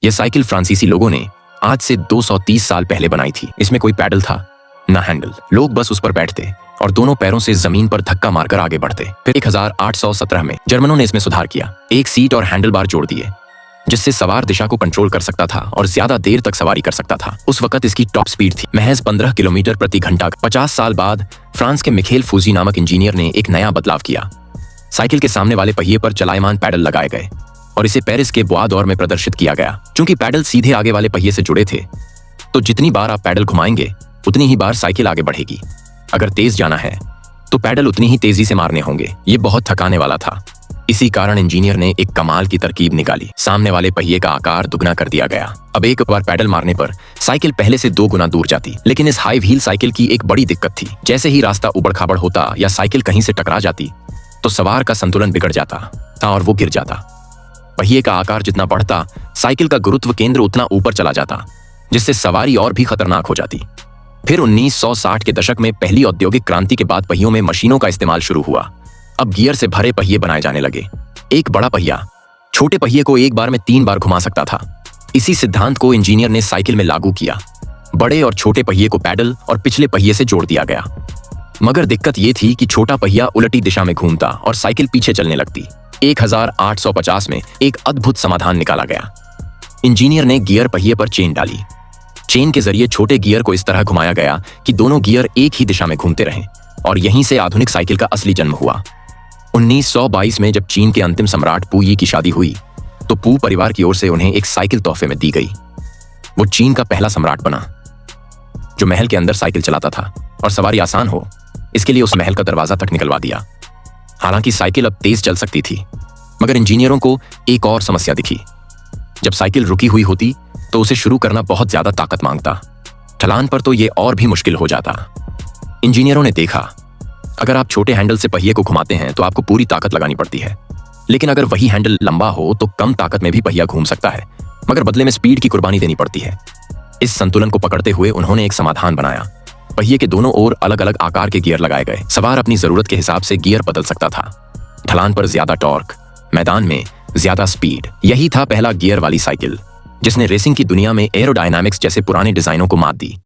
यह साइकिल फ्रांसीसी लोगों ने आज से 230 साल पहले बनाई थी। इसमें कोई पैडल था ना हैंडल। लोग बस उस पर बैठते और दोनों पैरों से जमीन पर धक्का मारकर आगे बढ़ते। फिर 1817 में जर्मनों ने इसमें सुधार किया। एक सीट और हैंडल बार जोड़ दिए जिससे सवार दिशा को कंट्रोल कर सकता था और ज्यादा देर तक सवारी कर सकता था। उस वक्त इसकी टॉप स्पीड थी महज 15 किलोमीटर प्रति घंटा। 50 साल बाद फ्रांस के मिखेल फूजी नामक इंजीनियर ने एक नया बदलाव किया। साइकिल के सामने वाले पहिए पर चलायमान पैडल लगाए गए और इसे पेरिस के बोआ दौर में प्रदर्शित किया गया। चूंकि पैडल सीधे आगे वाले पहिए से जुड़े थे तो जितनी बार आप पैडल घुमाएंगे उतनी ही बार साइकिल आगे बढ़ेगी। अगर तेज जाना है तो पैडल उतनी ही तेजी से मारने होंगे। ये बहुत थकाने वाला था। इसी कारण इंजीनियर ने एक कमाल की तरकीब निकाली। सामने वाले पहिए का आकार दुगना कर दिया गया। अब एक बार पैडल मारने पर साइकिल पहले से 2 गुना दूर जाती। लेकिन इस हाई व्हील साइकिल की एक बड़ी दिक्कत थी। जैसे ही रास्ता उबड़ खाबड़ होता या साइकिल कहीं से टकरा जाती तो सवार का संतुलन बिगड़ जाता था और वो गिर जाता। पहिए का आकार जितना बढ़ता साइकिल का गुरुत्व केंद्र उतना ऊपर चला जाता जिससे सवारी और भी खतरनाक हो जाती। फिर 1960 के दशक में पहली औद्योगिक क्रांति के बाद पहियों में मशीनों का इस्तेमाल शुरू हुआ। अब गियर से भरे पहिए बनाए जाने लगे। एक बड़ा पहिया छोटे पहिए को एक बार में 3 बार घुमा सकता था। इसी सिद्धांत को इंजीनियर ने साइकिल में लागू किया। बड़े और छोटे पहिए को पैडल और पिछले पहिए से जोड़ दिया गया। मगर दिक्कत यह थी कि छोटा पहिया उलटी दिशा में घूमता और साइकिल पीछे चलने लगती। 1850 में एक अद्भुत समाधान निकाला गया। इंजीनियर ने गियर पहिए पर चेन डाली। चेन के जरिए छोटे गियर को इस तरह घुमाया गया कि दोनों गियर एक ही दिशा में घूमते रहें और यहीं से आधुनिक साइकिल का असली जन्म हुआ। 1922 में जब चीन के अंतिम सम्राट पू यी की शादी हुई तो पू परिवार की ओर से उन्हें एक साइकिल तोहफे में दी गई। वो चीन का पहला सम्राट बना जो महल के अंदर साइकिल चलाता था और सवारी आसान हो इसके लिए उस महल का दरवाजा तक निकलवा दिया। हालांकि साइकिल अब तेज चल सकती थी मगर इंजीनियरों को एक और समस्या दिखी। जब साइकिल रुकी हुई होती तो उसे शुरू करना बहुत ज्यादा ताकत मांगता। ढलान पर तो ये और भी मुश्किल हो जाता। इंजीनियरों ने देखा अगर आप छोटे हैंडल से पहिए को घुमाते हैं तो आपको पूरी ताकत लगानी पड़ती है। लेकिन अगर वही हैंडल लंबा हो तो कम ताकत में भी पहिया घूम सकता है मगर बदले में स्पीड की कुर्बानी देनी पड़ती है। इस संतुलन को पकड़ते हुए उन्होंने एक समाधान बनाया। पहिए के दोनों ओर अलग अलग आकार के गियर लगाए गए। सवार अपनी जरूरत के हिसाब से गियर बदल सकता था। ढलान पर ज्यादा टॉर्क, मैदान में ज्यादा स्पीड। यही था पहला गियर वाली साइकिल जिसने रेसिंग की दुनिया में एरोडायनामिक्स जैसे पुराने डिजाइनों को मात दी।